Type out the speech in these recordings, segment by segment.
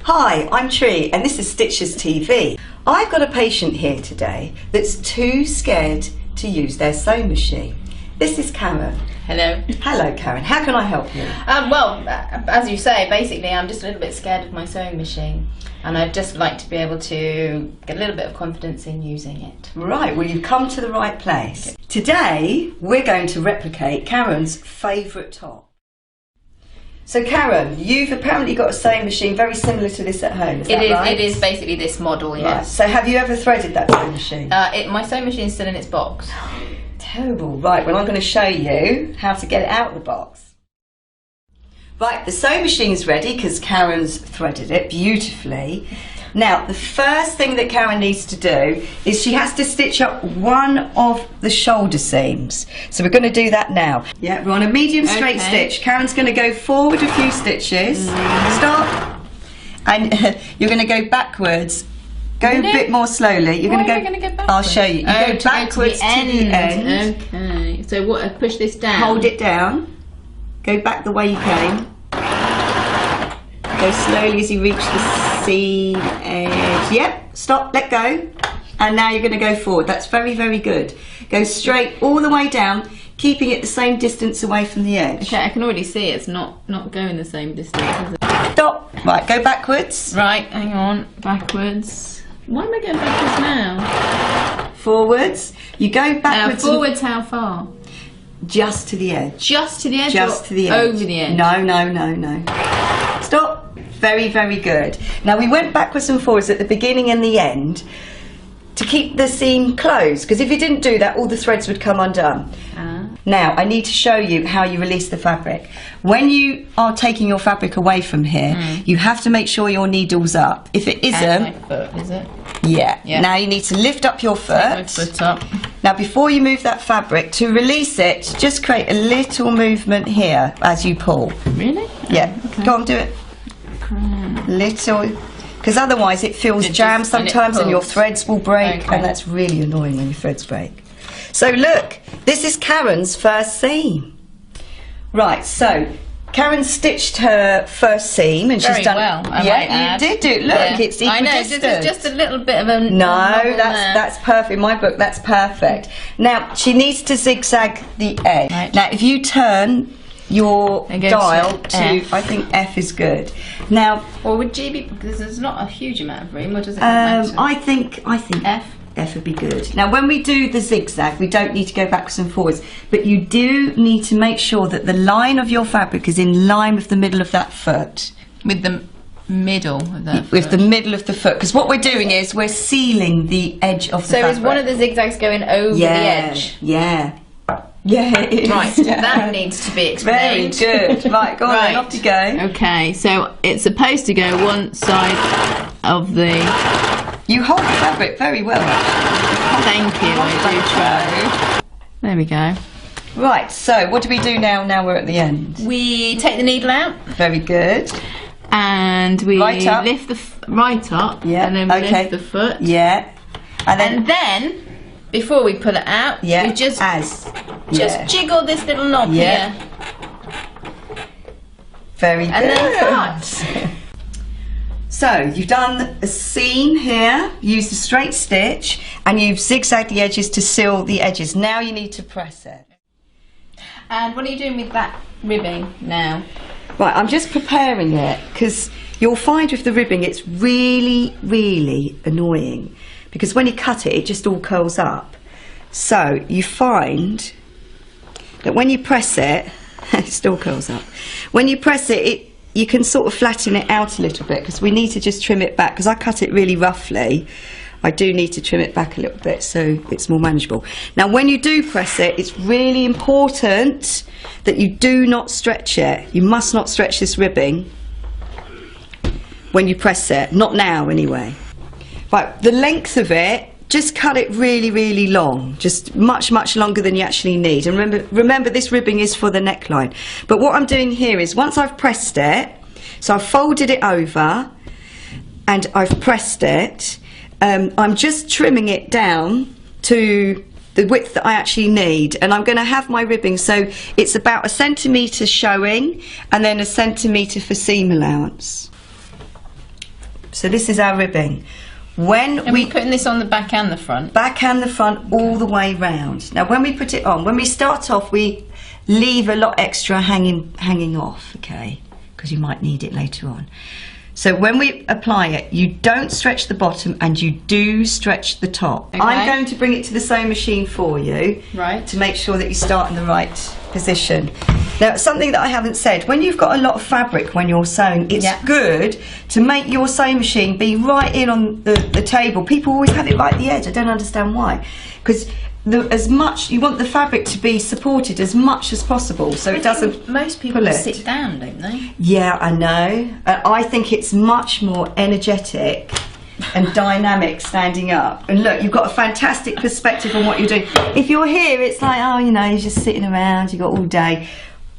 Hi, I'm Tree and this is Stitches TV. I've got a patient here today that's too scared to use their sewing machine. This is Karen. Hello. Hello Karen, how can I help you? Well, as you say, basically I'm just a little bit scared of my sewing machine and I'd just like to be able to get a little bit of confidence in using it. Right, well you've come to the right place. Today we're going to replicate Karen's favourite top. So Karen, you've apparently got a sewing machine very similar to this at home, is that right? It is basically this model, yes. Right. So have you ever threaded that sewing machine? My sewing machine is still in its box. Terrible. Right, well I'm going to show you how to get it out of the box. Right, the sewing machine's ready because Karen's threaded it beautifully. Now, the first thing that Karen needs to do is she has to stitch up one of the shoulder seams. So we're going to do that now. Yeah, we're on a medium straight stitch. Karen's going to go forward a few stitches. Stop. And you're going to go backwards. Go a bit more slowly. You're going to go backwards. I'll show you. You go backwards to the end. Okay. So what? Push this down. Hold it down. Go back the way you came. Go slowly as you reach the seam edge. Yep. Stop. Let go. And now you're going to go forward. That's very, very good. Go straight all the way down, keeping it the same distance away from the edge. Okay. I can already see it's not going the same distance, is it? Stop. Right. Go backwards. Right. Hang on. Backwards. Why am I going backwards now? Forwards. You go backwards. Forwards how far? Just to the edge. Just to the edge? Just to the edge. Over the edge? No, no, no, no. Stop. Very, very good. Now we went backwards and forwards at the beginning and the end to keep the seam closed, because if you didn't do that all the threads would come undone. Now I need to show you how you release the fabric. When you are taking your fabric away from here, you have to make sure your needle's up. If it isn't, and my foot, is it? Yeah. Now you need to lift up your foot. Take my foot up. Now before you move that fabric, to release it, just create a little movement here as you pull. Really? Yeah. Okay. Go on, do it. Little, because otherwise it feels jammed sometimes and your threads will break, and that's really annoying when your threads break. So look, this is Karen's first seam. Right, so Karen stitched her first seam and she's done well. Yeah, you did do it. Look, it's equidistant. I know, there's just a little bit of a no, that's perfect. In my book, that's perfect. Now she needs to zigzag the edge. Right. Now if you turn your dial to F. I think F is good. Now, or would G be, because there's not a huge amount of room, or does it matter? I think F would be good. Now when we do the zigzag, we don't need to go backwards and forwards, but you do need to make sure that the line of your fabric is in line with the middle of that foot. With the middle of that foot. With the middle of the foot, because what we're doing is we're sealing the edge of the fabric. So is one of the zigzags going over the edge? Yeah. Yeah, it is. Right, that needs to be explained. Very good. Right, go on then, off you go. Okay, so it's supposed to go one side of the... You hold the fabric very well, actually. Thank you, I do try. There we go. Right, so what do we do now we're at the end? We take the needle out. Very good. And we right up. Lift the right up. Yeah. And then we lift the foot. Yeah. And then before we pull it out, we just jiggle this little knob here. Very good. And then cut. So you've done a seam here, used a straight stitch, and you've zigzagged the edges to seal the edges. Now you need to press it. And what are you doing with that ribbing now? Right, I'm just preparing it, because you'll find with the ribbing it's really, really annoying, because when you cut it, it just all curls up. So you find that when you press it, it still curls up. When you press it, you can sort of flatten it out a little bit, because we need to just trim it back, because I cut it really roughly. I do need to trim it back a little bit so it's more manageable. Now when you do press it, it's really important that you do not stretch it. You must not stretch this ribbing when you press it. Not now anyway. Right, the length of it, just cut it really, really long, just much, much longer than you actually need. And remember this ribbing is for the neckline. But what I'm doing here is, once I've pressed it, so I've folded it over and I've pressed it, I'm just trimming it down to the width that I actually need, and I'm going to have my ribbing so it's about 1 centimetre showing and then 1 centimetre for seam allowance. So this is our ribbing. When we're putting this on the back and the front? Back and the front, all the way round. Now when we put it on, when we start off, we leave a lot extra hanging off, okay? Because you might need it later on. So when we apply it, you don't stretch the bottom and you do stretch the top. Okay. I'm going to bring it to the sewing machine for you, right, to make sure that you start in the right position. Now, something that I haven't said, when you've got a lot of fabric when you're sewing, it's good to make your sewing machine be right in on the table. People always have it right at the edge. I don't understand why. Because as much you want the fabric to be supported as much as possible, so it doesn't. Most people sit down, don't they? Yeah, I know. I think it's much more energetic and dynamic standing up. And look, you've got a fantastic perspective on what you're doing. If you're here, it's like, oh, you know, you're just sitting around. You've got all day.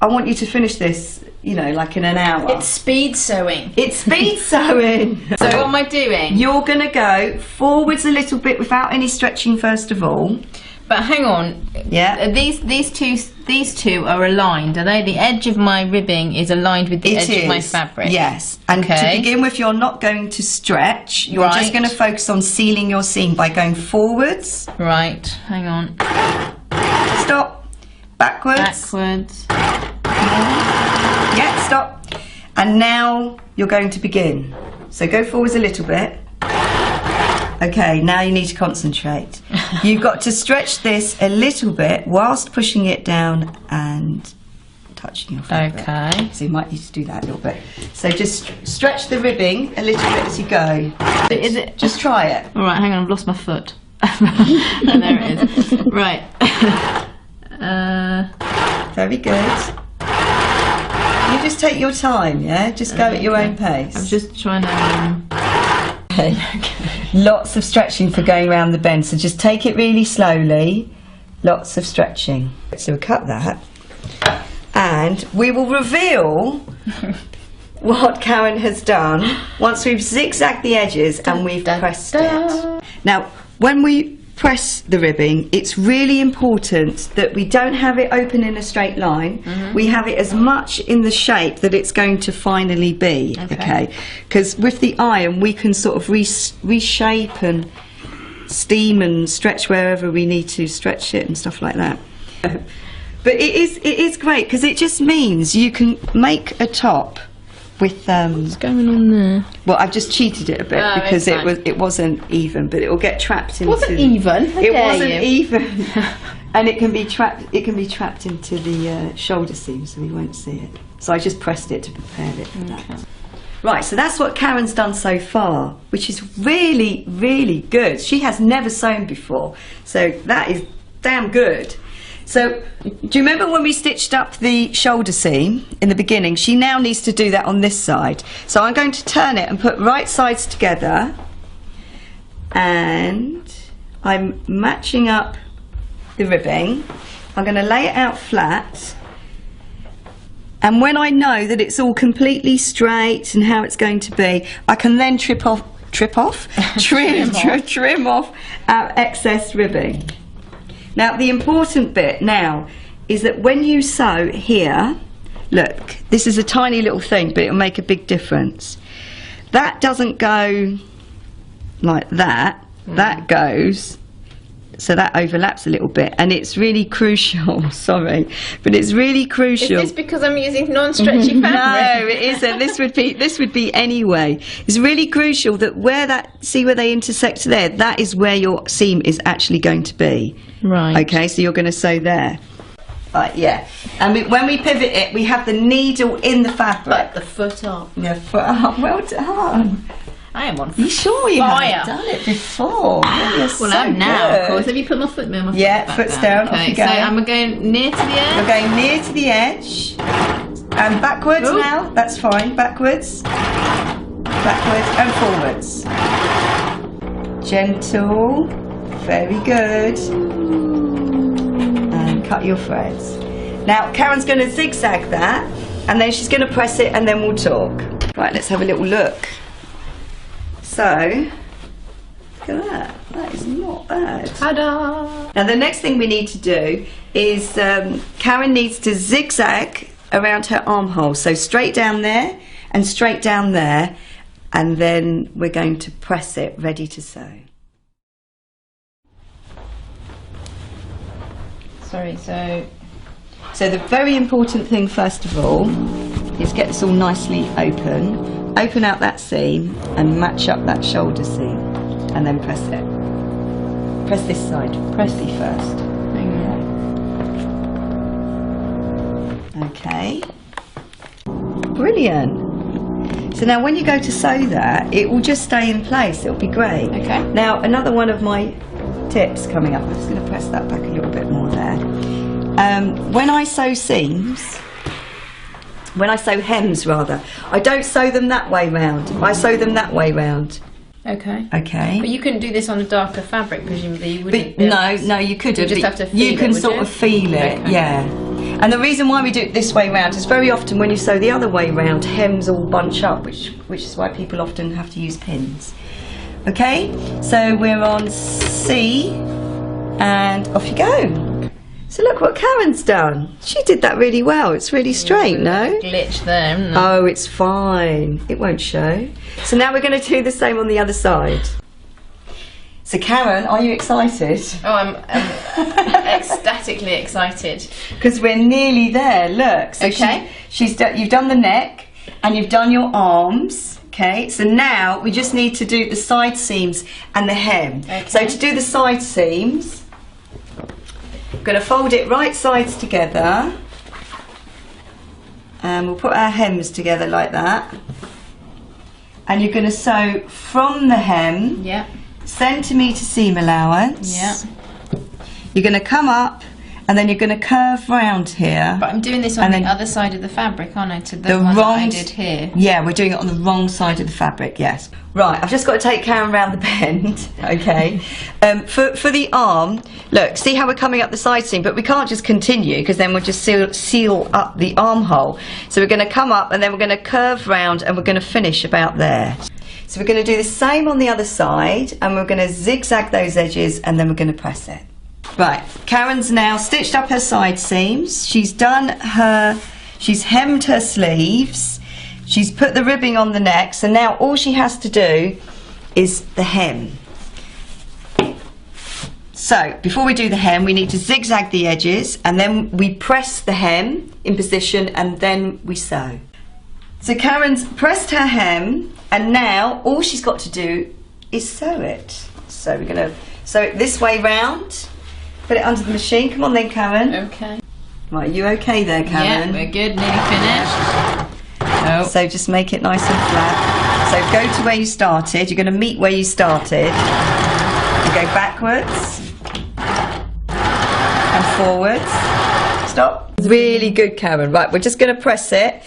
I want you to finish this, you know, like in an hour. It's speed sewing. It's speed sewing. So what am I doing? You're going to go forwards a little bit without any stretching first of all. But hang on. Yeah. These two are aligned, are they? The edge of my ribbing is aligned with the edge of my fabric. Yes. And to begin with, you're not going to stretch. You're just going to focus on sealing your seam by going forwards. Right. Hang on. Stop. Backwards. Backwards. Yeah, stop. And now you're going to begin. So go forwards a little bit. Okay, now you need to concentrate. You've got to stretch this a little bit whilst pushing it down and touching your fabric. Okay. So you might need to do that a little bit. So just stretch the ribbing a little bit as you go. Is it? Just try it. All right, hang on, I've lost my foot. Oh, there it is. Right. Very good. You just take your time, yeah? Just go at your own pace. I'm just trying to... Okay. Lots of stretching for going around the bend, so just take it really slowly. Lots of stretching. So we'll cut that and we will reveal what Karen has done once we've zigzagged the edges and we've pressed it. Now when we press the ribbing, it's really important that we don't have it open in a straight line. We have it as much in the shape that it's going to finally be. Okay, because with the iron we can sort of reshape and steam and stretch wherever we need to stretch it and stuff like that. But it is great because it just means you can make a top with what's going on there? Well, I've just cheated it a bit because it wasn't even, but it will get trapped into. Wasn't even. It wasn't even, and it can be trapped. It can be trapped into the shoulder seam, so we won't see it. So I just pressed it to prepare it for that. Right, so that's what Karen's done so far, which is really, really good. She has never sewn before, so that is damn good. So, do you remember when we stitched up the shoulder seam in the beginning? She now needs to do that on this side. So I'm going to turn it and put right sides together, and I'm matching up the ribbing. I'm going to lay it out flat, and when I know that it's all completely straight and how it's going to be, I can then trim off our excess ribbing. Now the important bit now is that when you sew here, look, this is a tiny little thing, but it'll make a big difference. That doesn't go like that, that goes, so that overlaps a little bit, and it's really crucial, sorry, but it's really crucial. Is this because I'm using non-stretchy fabric? No, it isn't. This would be anyway. It's really crucial that see where they intersect there, that is where your seam is actually going to be. Right. Okay, so you're going to sew there. Right, yeah. And when we pivot it, we have the needle in the fabric. But the foot up. Yeah, foot up. Well done. I am on fire. You sure you haven't done it before? Well, I'm now, of course. Have you put my foot down? Yeah, foot's down. Okay, off you go. So I'm going near to the edge? We're going near to the edge. And backwards now. That's fine. Backwards. Backwards and forwards. Gentle. Very good. And cut your threads. Now, Karen's going to zigzag that, and then she's going to press it, and then we'll talk. Right, let's have a little look. So, look at that. That is not bad. Ta-da! Now, the next thing we need to do is Karen needs to zigzag around her armhole. So straight down there and straight down there. and then we're going to press it ready to sew. Sorry, so the very important thing first of all is get this all nicely open. Open out that seam and match up that shoulder seam, and then press it. Press this side, pressy first. Okay. Brilliant. So now when you go to sew that, it will just stay in place. It'll be great. Okay. Now another one of my tips coming up. I'm just going to press that back a little bit more there. When I sew seams, when I sew hems rather, I don't sew them that way round. I sew them that way round. okay. Okay. But you couldn't do this on a darker fabric, presumably. You wouldn't. No, you couldn't. You just have to feel you can it, would sort you? of feel it, Okay. yeah. And the reason why we do it this way round is very often when you sew the other way round, hems all bunch up, which is why people often have to use pins. Okay, so we're on C, and off you go. So look what Karen's done. She did that really well. It's really straight, no? Glitch there, isn't it? Oh, it's fine. It won't show. So now we're going to do the same on the other side. So Karen, are you excited? Oh, I'm ecstatically excited. Because we're nearly there. Look. So Okay. You've done the neck and you've done your arms. Okay. So now we just need to do the side seams and the hem. Okay. So to do the side seams, we're going to fold it right sides together, and we'll put our hems together like that. And you're going to sew from the hem. Yeah. Centimetre seam allowance. Yeah. You're going to come up and then you're going to curve round here. But I'm doing this on And the then other side of the fabric, aren't I? To the, the one that I wrong did here. Yeah, we're doing it on the wrong side of the fabric, yes. Right, I've just got to take Karen round the bend, okay. For the arm, look, see how we're coming up the side seam, but we can't just continue because then we'll just seal up the armhole. So we're going to come up and then we're going to curve round and we're going to finish about there. So we're going to do the same on the other side, and we're going to zigzag those edges, and then we're going to press it. Right, Karen's now stitched up her side seams. She's hemmed her sleeves. She's put the ribbing on the neck. So now all she has to do is the hem. So before we do the hem, we need to zigzag the edges, and then we press the hem in position, and then we sew. So Karen's pressed her hem, and now all she's got to do is sew it. So we're going to sew it this way round, put it under the machine. Come on then, Karen. Okay. Right, are you okay there, Karen? Yeah, we're good, nearly finished. Oh. So just make it nice and flat. So go to where you started. You're going to meet where you started. You go backwards and forwards. Stop. Really good, Karen. Right, we're just going to press it.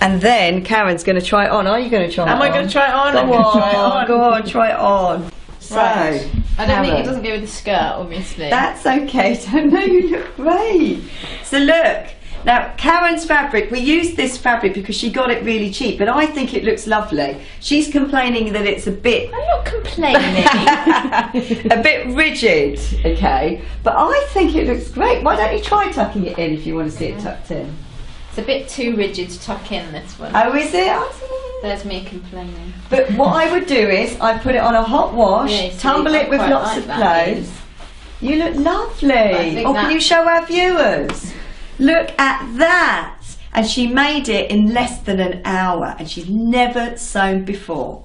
And then Karen's going to try it on. Are you going to try it on? Am I going to try it on? Go I'm going to try it on, on. go on, try it on. So, Right. I don't think Karen. it doesn't go with the skirt, obviously. That's okay. Don't know, you look great. So look, now Karen's fabric, we used this fabric because she got it really cheap, but I think it looks lovely. She's complaining that it's a bit... I'm not complaining. a bit rigid, okay? But I think it looks great. Why don't you try tucking it in if you want to see it tucked in? It's a bit too rigid to tuck in, this one. Oh, is it? There's me complaining. But what I would do is I'd put it on a hot wash, Yeah, see, tumble I it with quite lots like of that, clothes. You look lovely. think Oh, can that- you show our viewers? Look at that. And she made it in less than an hour, and she's never sewn before.